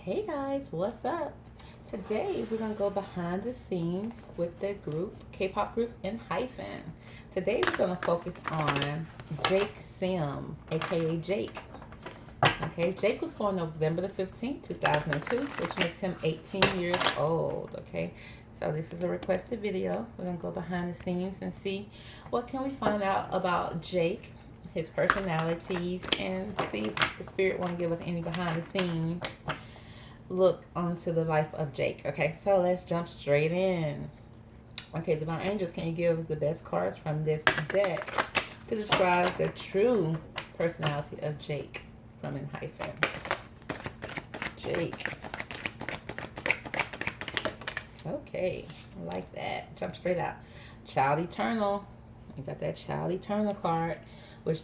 Hey guys, what's up? Today we're gonna go behind the scenes with the group, K-pop group Enhypen. Today we're gonna focus on Jake Sim, aka Jake. Okay, Jake was born November the 15th, 2002, which makes him 18 years old. Okay, so this is a requested video. We're gonna go behind the scenes and see what can we find out about Jake, his personalities, and see if the spirit want to give us any behind the scenes look onto the life of Jake. Okay, so let's jump straight in. Okay, Divine Angels, can you give the best cards from this deck to describe the true personality of Jake from Enhypen? Jake. Okay, I like that. Jump straight out. Child Eternal. You got that Child Eternal card, which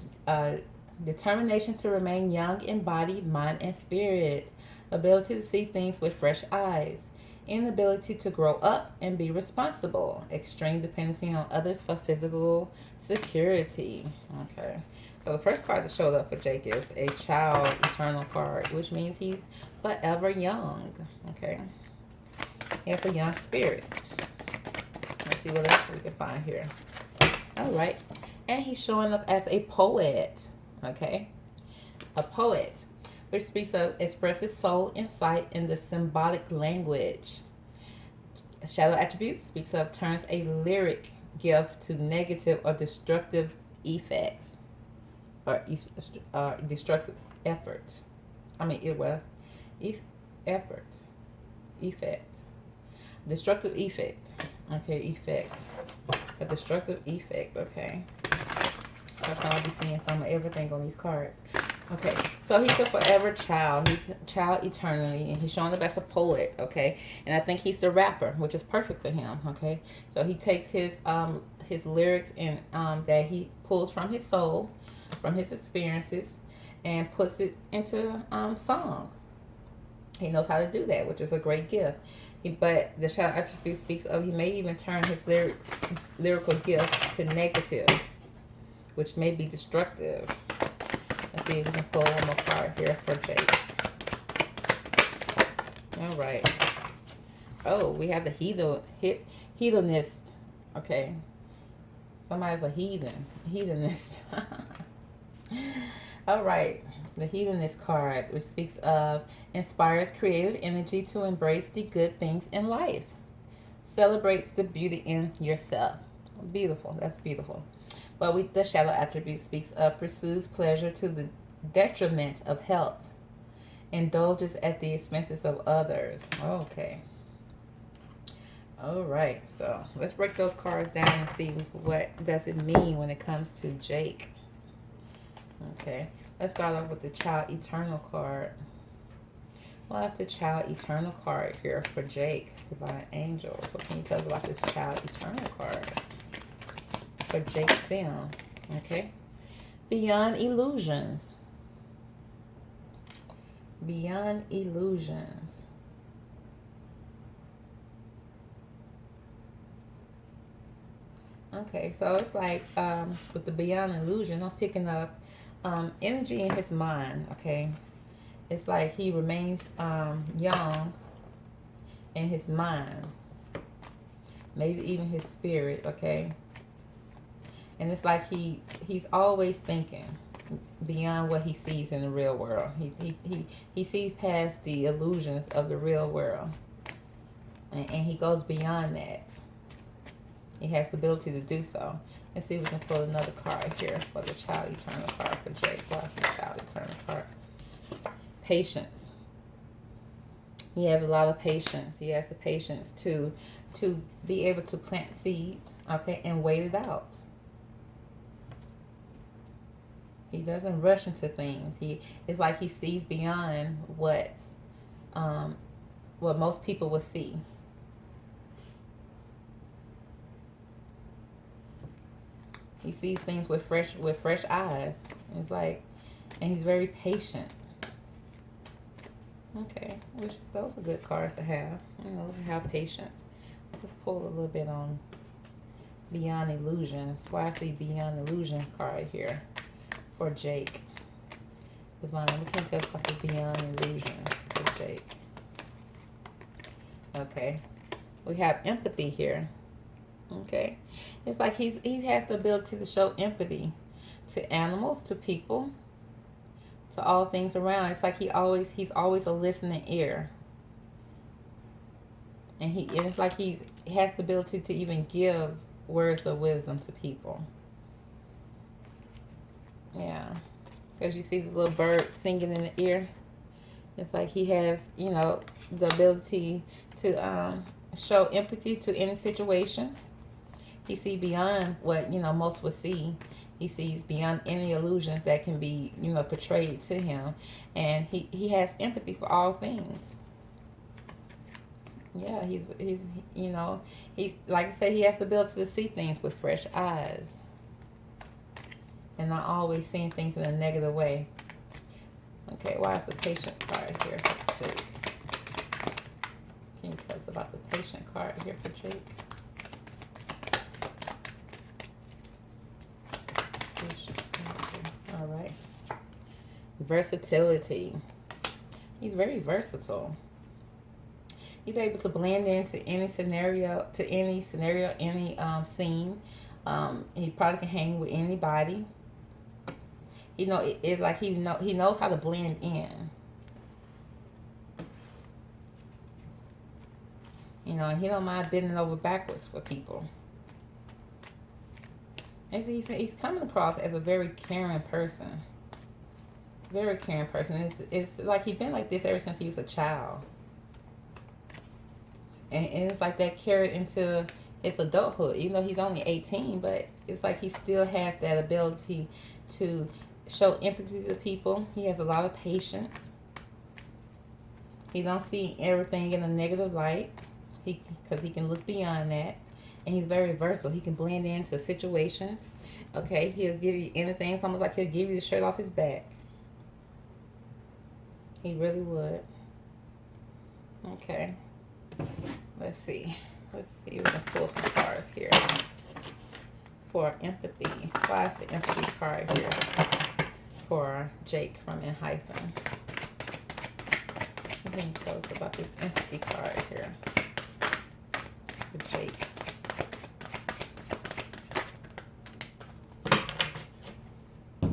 determination to remain young in body, mind, and spirit. Ability to see things with fresh eyes. Inability to grow up and be responsible. Extreme dependency on others for physical security. Okay. So the first card that showed up for Jake is a Child Eternal card, which means he's forever young. Okay. He has a young spirit. Let's see what else we can find here. All right. And he's showing up as a poet. Okay. A poet, which speaks of expresses soul insight in the symbolic language. Shadow attribute speaks of turns a lyric gift to negative or destructive effects or destructive effort. Effect, destructive effect. Okay, effect, a destructive effect. Okay, that's how I'll be seeing some of everything on these cards. Okay, so he's a forever child. He's a child eternally, and he's showing up as a poet. Okay, and I think he's the rapper, which is perfect for him. Okay, so he takes his lyrics and that he pulls from his soul, from his experiences, and puts it into song. He knows how to do that, which is a great gift. But the shadow attribute speaks of he may even turn his lyrical gift to negative, which may be destructive. Let's see if we can pull one more card here for Jake. All right. Oh, we have the heathenist. Okay. Somebody's a heathenist. All right. The heathenist card, which speaks of inspires creative energy to embrace the good things in life. Celebrates the beauty in yourself. Beautiful. That's beautiful. But the shadow attribute speaks of pursues pleasure to the detriment of health. Indulges at the expenses of others. Okay. All right. So let's break those cards down and see what does it mean when it comes to Jake. Okay. Let's start off with the Child Eternal card. Well, that's the Child Eternal card here for Jake, Divine Angels. What can you tell us about this Child Eternal card for Jake Sim? Okay. Beyond illusions. Beyond illusions. Okay, so it's like with the beyond illusion, I'm picking up energy in his mind. Okay, it's like he remains young in his mind, maybe even his spirit. Okay, and it's like he's always thinking beyond what he sees in the real world. He sees past the illusions of the real world, and he goes beyond that. He has the ability to do so. Let's see if we can pull another card here for the Child Eternal card for Jake. What's the Child Eternal card? Patience. He has a lot of patience. He has the patience to be able to plant seeds, okay, and wait it out. He doesn't rush into things. It's like he sees beyond what most people will see. He sees things with fresh eyes. It's like, and he's very patient. Okay, which those are good cards to have. You know, have patience. Let's pull a little bit on Beyond Illusions. Why I see Beyond Illusions card here for Jake. Divine, we can tell about the Beyond Illusions for Jake. Okay. We have empathy here. Okay. It's like he has the ability to show empathy to animals, to people, to all things around. It's like he's always a listening ear. And it's like he has the ability to even give words of wisdom to people. Yeah. Because you see the little bird singing in the ear. It's like he has, the ability to show empathy to any situation. He sees beyond what, most would see. He sees beyond any illusions that can be, portrayed to him. And he has empathy for all things. Yeah, he's like I said, he has the ability to see things with fresh eyes. And not always seeing things in a negative way. Okay, why is the patient card here for Jake? Can you tell us about the patient card here for Jake? All right. Versatility. He's very versatile. He's able to blend into any scenario, any scene. He probably can hang with anybody. It's like he knows how to blend in. And he don't mind bending over backwards for people. And he's coming across as a very caring person. Very caring person. It's like he's been like this ever since he was a child. And it's like that carried into his adulthood. Even though he's only 18, but it's like he still has that ability to show empathy to people. He has a lot of patience. He don't see everything in a negative light. Because he can look beyond that. And he's very versatile. He can blend into situations. Okay, he'll give you anything. It's almost like he'll give you the shirt off his back. He really would. Okay. Let's see. We're going to pull some cards here for empathy. Why is the empathy card here for Jake from Enhypen? What can you tell us about this empathy card here for Jake?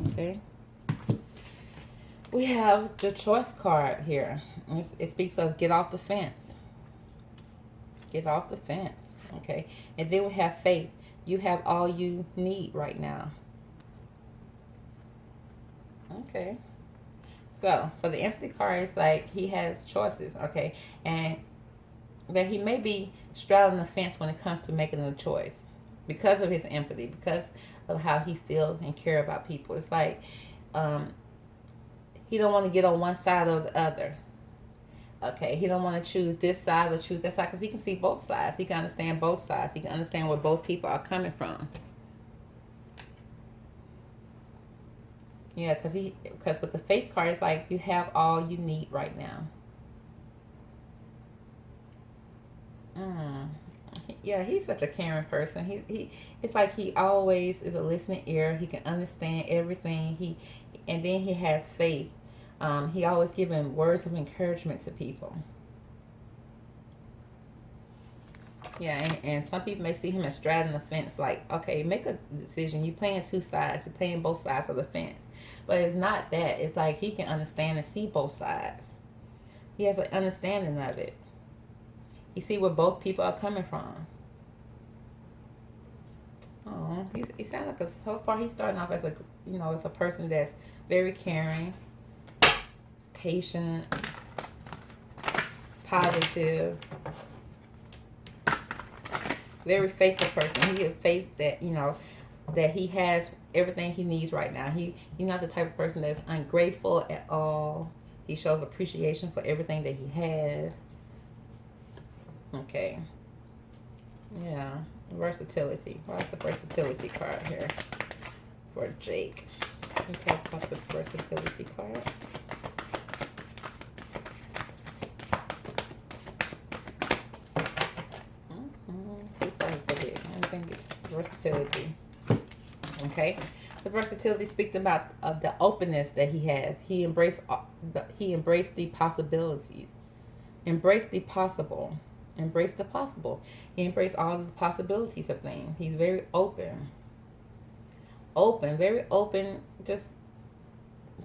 Okay. We have the choice card here. It speaks of get off the fence. Get off the fence. Okay. And then we have faith. You have all you need right now. Okay. So for the empathy card, it's like he has choices. Okay. And that he may be straddling the fence when it comes to making a choice because of his empathy, because of how he feels and care about people. It's like he don't want to get on one side or the other. Okay, he don't want to choose this side or choose that side because he can see both sides. He can understand both sides. He can understand where both people are coming from. Yeah, because with the faith card, it's like you have all you need right now. Yeah, he's such a caring person. It's like he always is a listening ear. He can understand everything. And then he has faith. He always giving words of encouragement to people. Yeah, and some people may see him as straddling the fence. Like, okay, make a decision. You're playing two sides. You're playing both sides of the fence. But it's not that. It's like he can understand and see both sides. He has an understanding of it. You see where both people are coming from. Oh, he sounds like so far he's starting off as as a person that's very caring, patient, positive, very faithful person. He has faith that that he has everything he needs right now. He's not the type of person that's ungrateful at all. He shows appreciation for everything that he has. Okay. Yeah. Versatility. What's the versatility card here for Jake? Can you tell us about the versatility card? This card is so big. Anything versatility. Okay. The versatility speaks about the openness that he has. He embraced the possibilities. Embrace the possible. Embrace the possible. He embraced all the possibilities of things. He's very open. Open, very open, just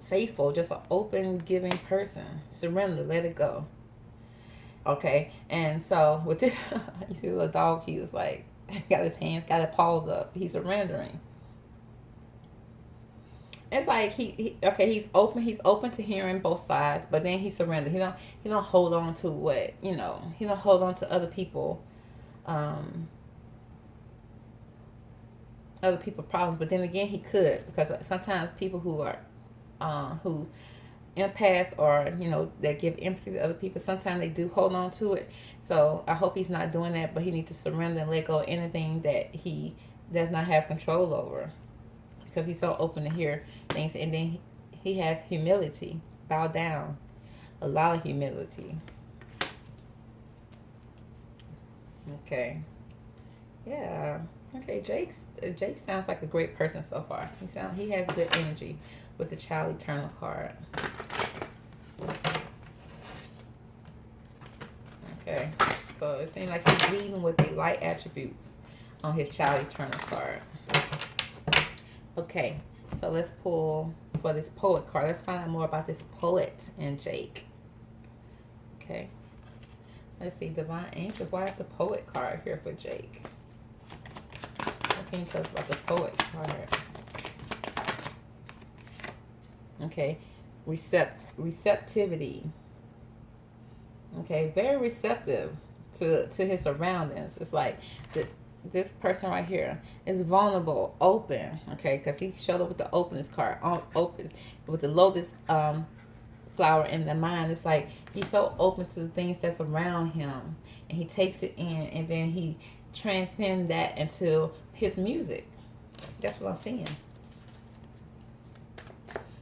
faithful, just an open, giving person. Surrender, let it go. Okay, and so with this, you see the little dog, he was like, got his hands, got his paws up. He's surrendering. It's like okay, he's open to hearing both sides, but then he surrendered. He don't hold on to what, he don't hold on to um other people problems. But then again, he could, because sometimes people who are who empaths, or that give empathy to other people, sometimes they do hold on to it. So I hope he's not doing that, but he needs to surrender and let go of anything that he does not have control over, because he's so open to hear things. And then he has humility. Bow down. A lot of humility. Okay. Yeah. Okay, Jake sounds like a great person so far. He has good energy with the Child Eternal card. Okay. So it seems like he's leading with the light attributes on his Child Eternal card. Okay. So let's pull for this poet card. Let's find out more about this poet and Jake. Okay. Let's see. Divine Angels. Why is the poet card here for Jake? What can you tell us about the poet card? Okay. Receptivity. Okay. Very receptive to his surroundings. It's like this person right here is vulnerable, open. Okay. Because he showed up with the openness card. Open with the lotus flower in the mind. It's like he's so open to the things that's around him, and he takes it in, and then he transcends that into his music. That's what I'm seeing.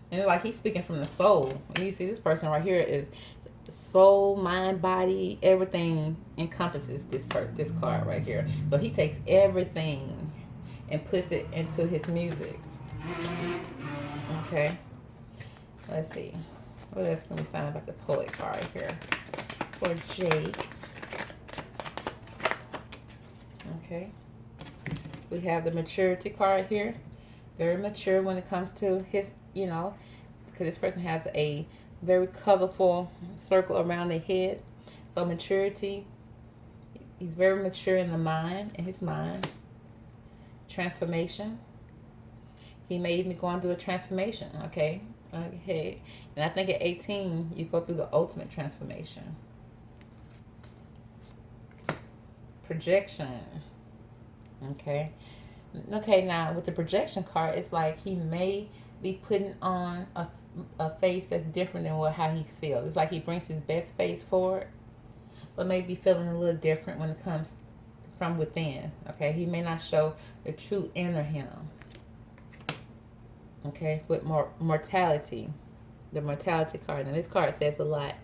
And it's like he's speaking from the soul. And you see this person right here is soul, mind, body, everything encompasses this card right here. So he takes everything and puts it into his music. Okay. Let's see. What else can we find about the poet card here for Jake? Okay. We have the maturity card here. Very mature when it comes to his, because this person has a very colorful circle around their head. So maturity, he's very mature in the mind, in his mind. Transformation. He made me go and do a transformation, okay? Okay. And I think at 18, you go through the ultimate transformation. Projection. Okay. Okay, now with the projection card, it's like he may be putting on a face that's different than how he feels. It's like he brings his best face forward, but may be feeling a little different when it comes from within. Okay, he may not show the true inner him. Okay, with mortality, the mortality card. And this card says a lot,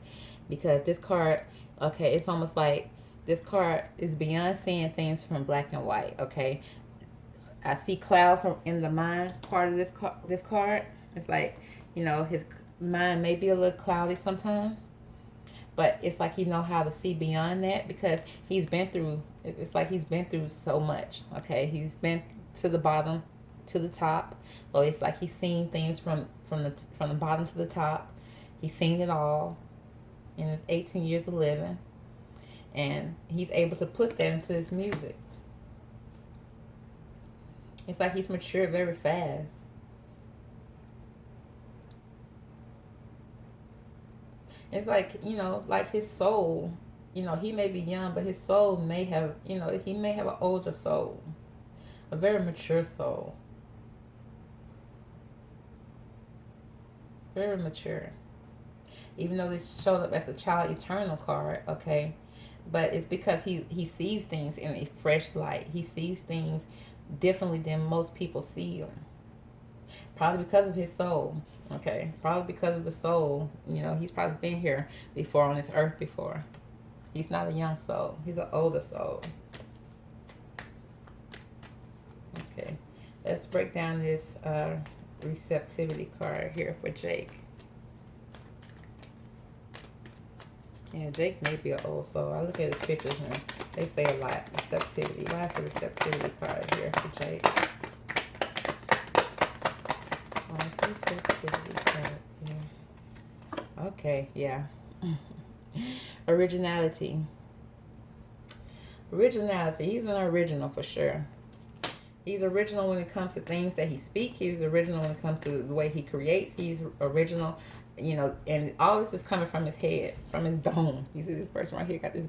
because this card, okay, it's almost like this card is beyond seeing things from black and white. Okay, I see clouds in the mind part of this card. It's like, his mind may be a little cloudy sometimes, but it's like he know how to see beyond that, because he's been through. It's like he's been through so much. Okay, he's been to the bottom, to the top. So it's like he's seen things from the bottom to the top. He's seen it all in his 18 years of living, and he's able to put that into his music. It's like he's matured very fast. It's like, like his soul, he may be young, but his soul may have, he may have an older soul, a very mature soul. Very mature. Even though this showed up as a Child Eternal card, okay, but it's because he sees things in a fresh light. He sees things differently than most people see them. Probably because of his soul. Okay, probably because of the soul. He's probably been here before on this earth before. He's not a young soul. He's an older soul. Okay, let's break down this receptivity card here for Jake. Yeah, Jake may be an old soul. I look at his pictures and they say a lot. Receptivity. Why is the receptivity card here for Jake? Why is the receptivity card here? Okay, yeah. Originality. Originality. He's an original for sure. He's original when it comes to things that he speaks. He's original when it comes to the way he creates. He's original, you know, and all this is coming from his head, from his dome. You see this person right here got this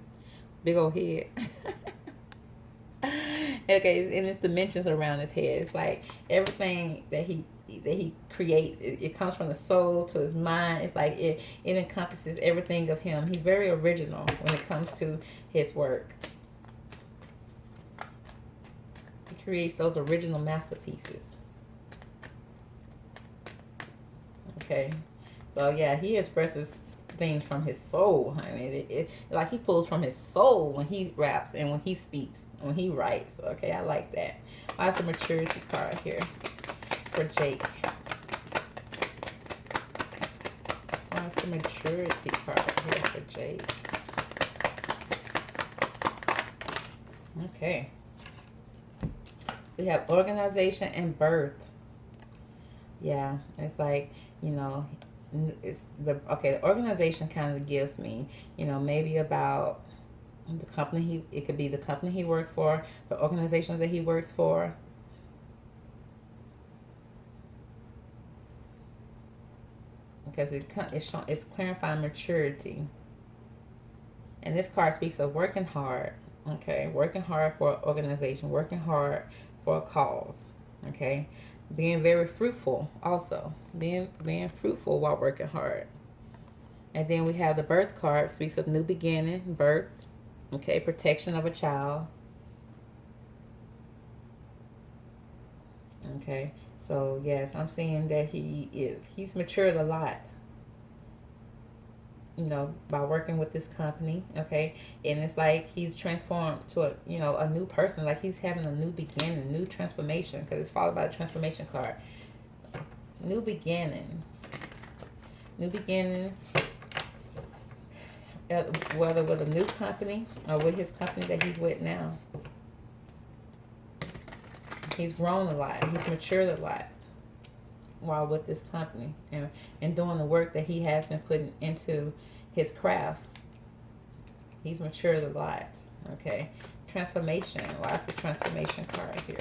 big old head. Okay, and it's dimensions around his head. It's like everything that he creates, it comes from the soul to his mind. It's like it encompasses everything of him. He's very original when it comes to his work. Creates those original masterpieces. Okay, so yeah, he expresses things from his soul. I mean, like he pulls from his soul when he raps and when he speaks, when he writes. Okay, I like that. Why's the maturity card here for Jake? Why's the maturity card here for Jake? Okay. We have organization and birth. Yeah, it's like, you know, it's the organization kind of gives me, you know, maybe about the company it could be the company he works for, the organizations that he works for. Because it's clarifying maturity. And this card speaks of working hard. Okay, working hard for an organization, working hard for a cause. Okay, being very fruitful also, being fruitful while working hard. And then we have the birth card, speaks of new beginning, birth. Okay, protection of a child. Okay, so yes, I'm seeing that he's matured a lot, you know, by working with this company. Okay, and it's like he's transformed to a, you know, a new person, like he's having a new beginning, a new transformation, because it's followed by the transformation card. New beginnings, whether with a new company or with his company that he's with now. He's grown a lot, he's matured a lot while with this company, and doing the work that he has been putting into his craft. He's matured a lot. Okay, transformation. Why is the transformation card here?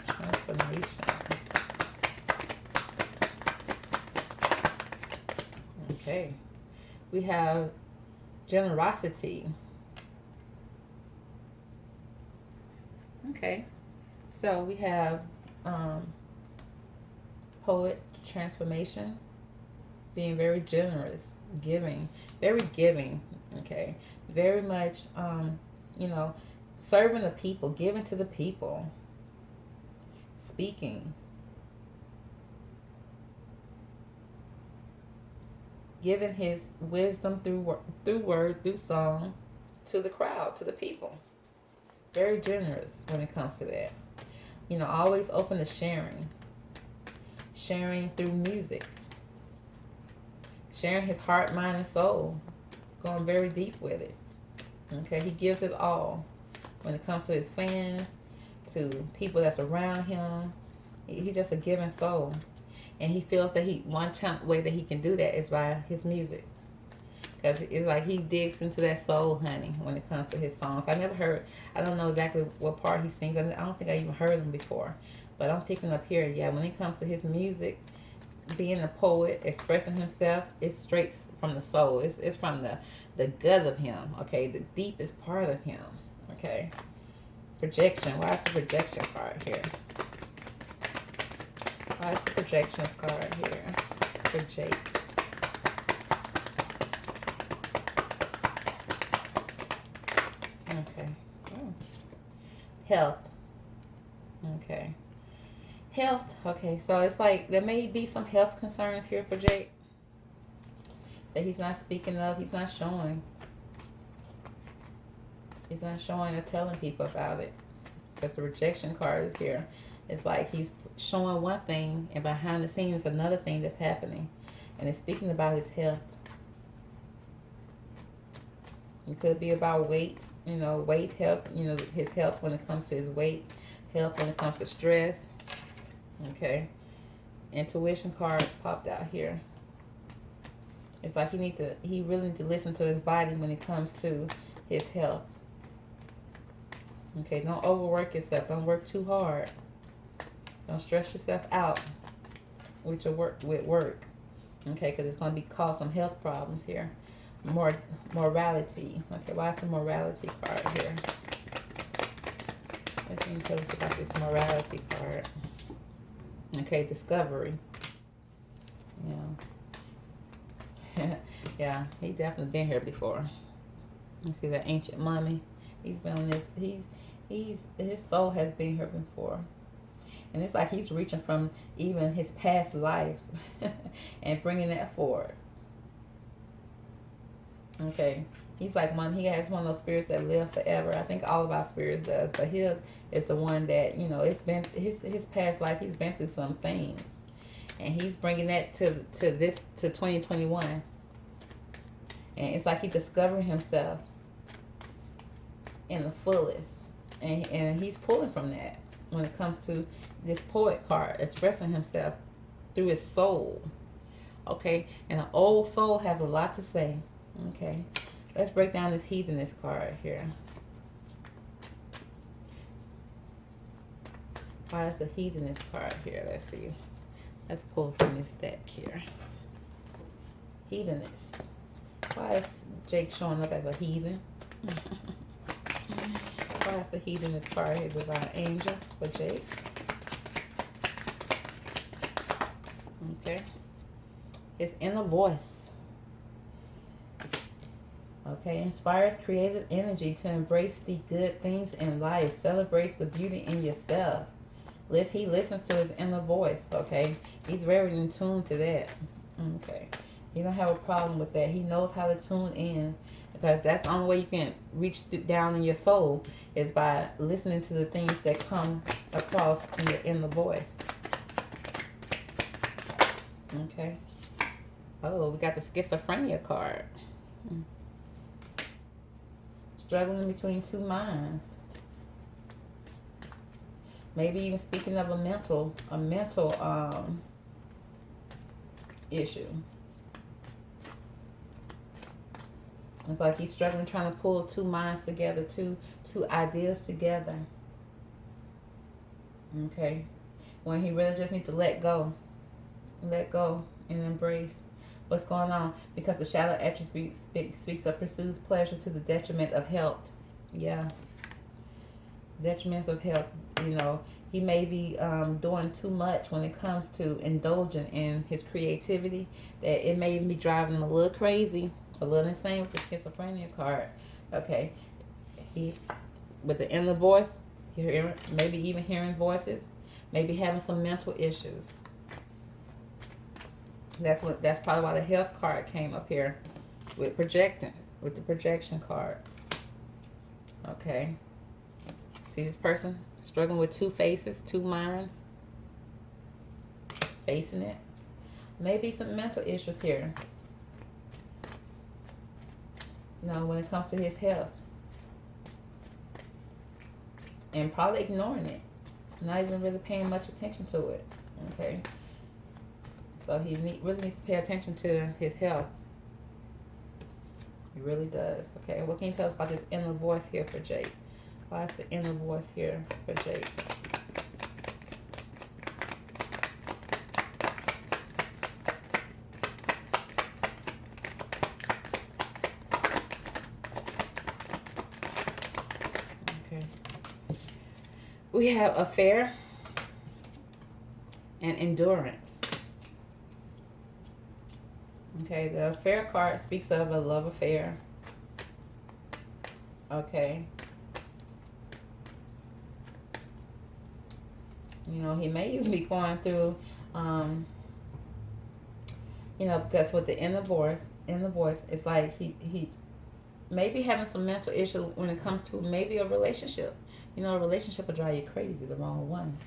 Transformation. Okay, we have generosity. Okay, so we have poet, transformation, being very generous, giving, very giving. Okay, very much you know, serving the people, giving to the people, speaking, giving his wisdom through word, through song, to the crowd, to the people. Very generous when it comes to that. You know, always open to sharing. Sharing through music. Sharing his heart, mind, and soul. Going very deep with it. Okay, he gives it all. When it comes to his fans, to people that's around him. He's just a giving soul. And he feels that one way that he can do that is by his music. Because it's like he digs into that soul, honey, when it comes to his songs. I don't know exactly what part he sings. I don't think I even heard him before. But I'm picking up here, yeah, when it comes to his music, being a poet, expressing himself, it's straight from the soul. It's from the gut of him, okay, the deepest part of him, okay. Projection. Why is the projection card here? Why is the projection card here for Jake? Okay. Oh. Health. Okay. Health. Okay. So it's like there may be some health concerns here for Jake that he's not speaking of. He's not showing. He's not showing or telling people about it. Because the rejection card is here. It's like he's showing one thing and behind the scenes another thing that's happening. And it's speaking about his health. It could be about weight, you know, weight, health, you know, his health when it comes to his weight, health when it comes to stress. Okay. Intuition card popped out here. It's like he really need to listen to his body when it comes to his health. Okay, don't overwork yourself. Don't work too hard. Don't stress yourself out with your work. Okay, because it's going to cause some health problems here. Morality. Okay, why is the morality card here? What can you tell us about this morality card? Okay, discovery. Yeah. Yeah, he definitely been here before. You see that ancient mummy? He's been on this. His soul has been here before, and it's like he's reaching from even his past lives and bringing that forward. Okay, he's like he has one of those spirits that live forever. I think all of our spirits does, but his is the one that, you know, it's been his past life. He's been through some things, and he's bringing that to 2021, and it's like he's discovering himself in the fullest, and he's pulling from that when it comes to this poet card, expressing himself through his soul. Okay, and an old soul has a lot to say. Okay, let's break down this heatheness card here. Why is the heatheness card here? Let's see. Let's pull from this deck here. Heatheness. Why is Jake showing up as a heathen? Why is the heatheness card here? Divine angels for Jake. Okay. His inner voice. Okay, inspires creative energy to embrace the good things in life. Celebrates the beauty in yourself. He listens to his inner voice. Okay, he's very in tune to that. Okay, you don't have a problem with that. He knows how to tune in, because that's the only way you can reach down in your soul, is by listening to the things that come across in your inner voice. Okay. Oh, we got the schizophrenia card. Struggling between two minds. Maybe even speaking of a mental issue. It's like he's struggling trying to pull two minds together, two ideas together. Okay. When he really just needs to let go and embrace what's going on, because the shadow attribute speaks of pursues pleasure to the detriment of health. Yeah, detriments of health. You know, he may be doing too much when it comes to indulging in his creativity, that it may be driving him a little crazy, a little insane with the schizophrenia card. Okay, with the inner voice, maybe even hearing voices, maybe having some mental issues. That's probably why the health card came up here with the projection card. Okay. See this person struggling with two faces, two minds, facing it. Maybe some mental issues here. You know, when it comes to his health. And probably ignoring it. Not even really paying much attention to it. Okay. So he really needs to pay attention to his health. He really does. Okay, what can you tell us about this inner voice here for Jake? Why is the inner voice here for Jake? Okay. We have affair and endurance. Okay, the affair card speaks of a love affair. Okay. You know, he may even be going through, you know, because with the inner voice, it's like he may be having some mental issue when it comes to maybe a relationship. You know, a relationship will drive you crazy, the wrong one.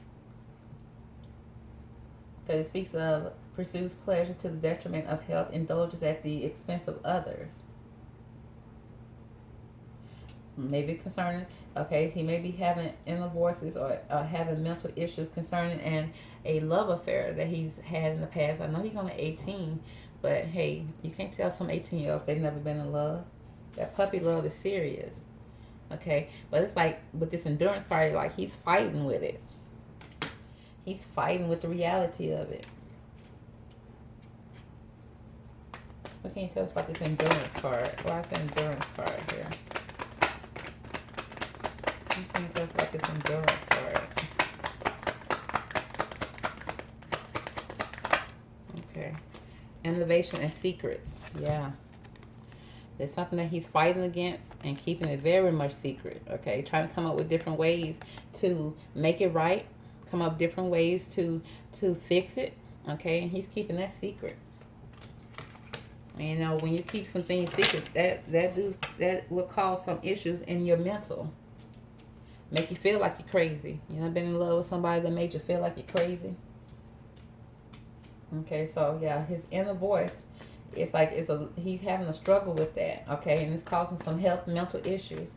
Because it speaks of pursues pleasure to the detriment of health, indulges at the expense of others. Maybe concerning, okay, he may be having inner voices or having mental issues concerning a love affair that he's had in the past. I know he's only 18, but hey, you can't tell some 18-year-olds they've never been in love. That puppy love is serious. Okay, but it's like with this endurance card, like he's fighting with it. He's fighting with the reality of it. What can you tell us about this endurance card? Why is the endurance card here? What can you tell us about this endurance card? Okay. Innovation and secrets. Yeah. There's something that he's fighting against and keeping it very much secret. Okay. Trying to come up with different ways to make it right. Come up with different ways to fix it. Okay. And he's keeping that secret. And, you know, when you keep some things secret, that will cause some issues in your mental. Make you feel like you're crazy. You know, been in love with somebody that made you feel like you're crazy. Okay, so yeah, his inner voice, it's like he's having a struggle with that. Okay, and it's causing some health, mental issues.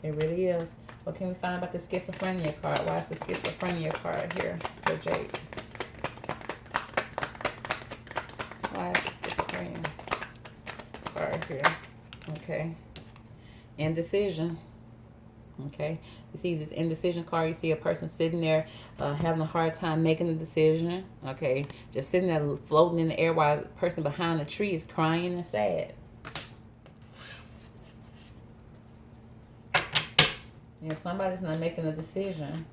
It really is. What can we find about the schizophrenia card? Why is the schizophrenia card here for Jake? Why is the schizophrenia card here? Okay. Indecision. Okay, you see this indecision card. You see a person sitting there having a hard time making a decision. Okay, just sitting there floating in the air while the person behind the tree is crying and sad. You know, somebody's not making a decision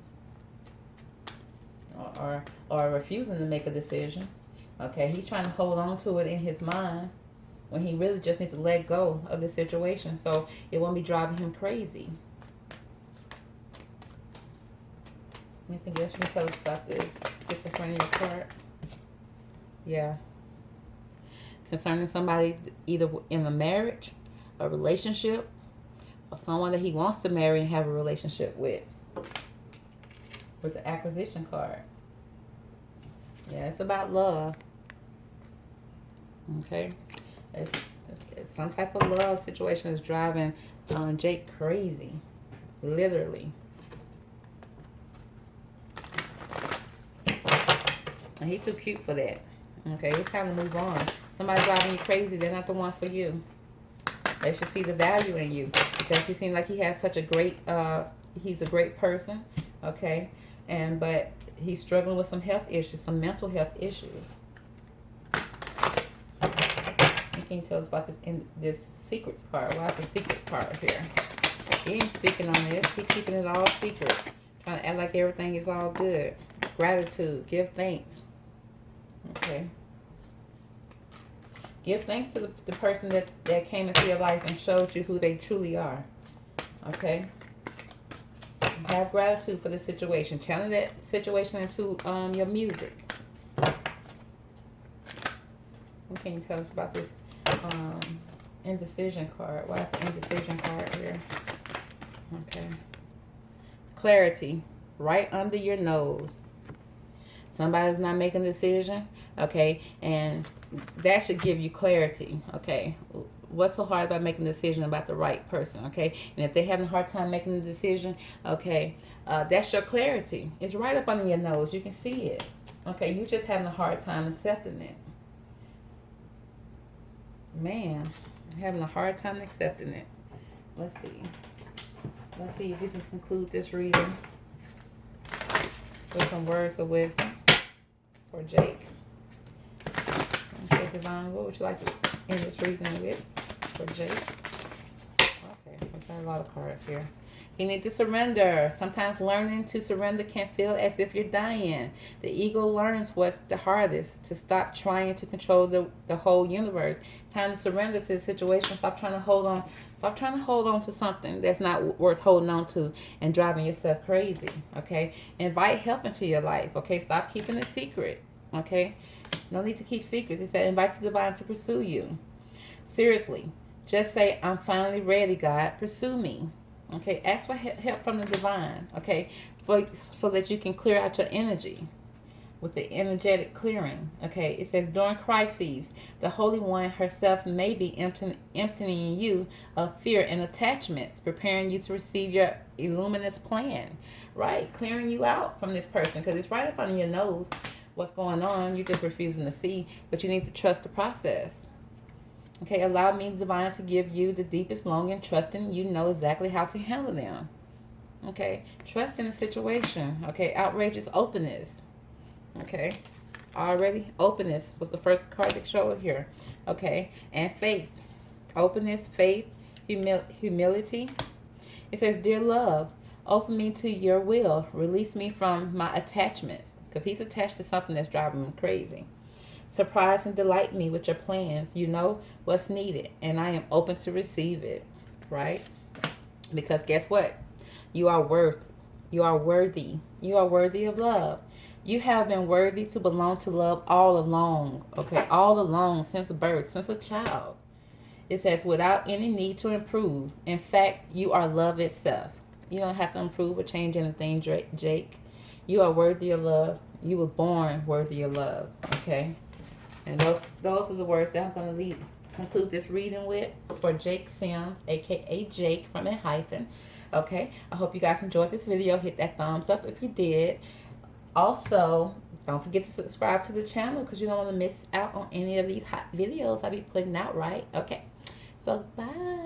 or refusing to make a decision. Okay, he's trying to hold on to it in his mind when he really just needs to let go of the situation so it won't be driving him crazy. Anything else you can tell us about this schizophrenia card? Yeah. Concerning somebody either in a marriage, a relationship, or someone that he wants to marry and have a relationship with. With the acquisition card. Yeah, it's about love. Okay. It's some type of love situation is driving Jake crazy. Literally. And he's too cute for that. Okay, it's time to move on. Somebody driving you crazy, they're not the one for you. They should see the value in you. Because he seems like he has such a great, he's a great person. Okay. But he's struggling with some health issues, some mental health issues. Can you tell us about this secrets card? Why is the secrets card here? He ain't speaking on this. He's keeping it all secret. Trying to act like everything is all good. Gratitude. Give thanks. Okay. Give thanks to the person that came into your life and showed you who they truly are. Okay. Have gratitude for the situation. Channel that situation into your music. What can you tell us about this indecision card? Why is the indecision card here? Okay. Clarity. Right under your nose. Somebody's not making a decision. Okay. And that should give you clarity. Okay. What's so hard about making a decision about the right person? Okay. And if they're having a hard time making a decision, okay, that's your clarity. It's right up under your nose. You can see it. Okay. You're just having a hard time accepting it. Man, I'm having a hard time accepting it. Let's see. Let's see if we can conclude this reading with some words of wisdom for Jake. Okay, Divine, what would you like to end this reading with for Jake? Okay, we've got a lot of cards here. You need to surrender. Sometimes learning to surrender can feel as if you're dying. The ego learns what's the hardest, to stop trying to control the whole universe. Time to surrender to the situation. Stop trying to hold on. Stop trying to hold on to something that's not worth holding on to and driving yourself crazy. Okay? Invite help into your life. Okay? Stop keeping it secret. Okay? No need to keep secrets. He said invite the divine to pursue you. Seriously. Just say, I'm finally ready, God. Pursue me. Okay, ask for help from the divine, okay, so that you can clear out your energy. with the energetic clearing. Okay, it says during crises, the Holy One herself may be emptying you of fear and attachments, preparing you to receive your illuminous plan. Right, clearing you out from this person because it's right up under your nose. What's going on? You're just refusing to see, but you need to trust the process. Okay, allow me, divine, to give you the deepest longing, trusting you know exactly how to handle them. Okay, trust in the situation. Okay, outrageous openness. Okay, already openness was the first card that showed here. Okay, and faith, openness, faith, humility. It says, dear love, open me to your will, release me from my attachments, because he's attached to something that's driving him crazy. Surprise and delight me with your plans. You know what's needed, and I am open to receive it. Right? Because guess what? You are You are worthy. You are worthy of love. You have been worthy to belong to love all along. Okay, all along since birth, since a child. It says without any need to improve. In fact, you are love itself. You don't have to improve or change anything, Jake. You are worthy of love. You were born worthy of love. Okay. And those are the words that I'm going to conclude this reading with for Jake Sims, aka Jake from Enhypen. Okay, I hope you guys enjoyed this video. Hit that thumbs up if you did. Also, don't forget to subscribe to the channel because you don't want to miss out on any of these hot videos I'll be putting out, right? Okay, so bye.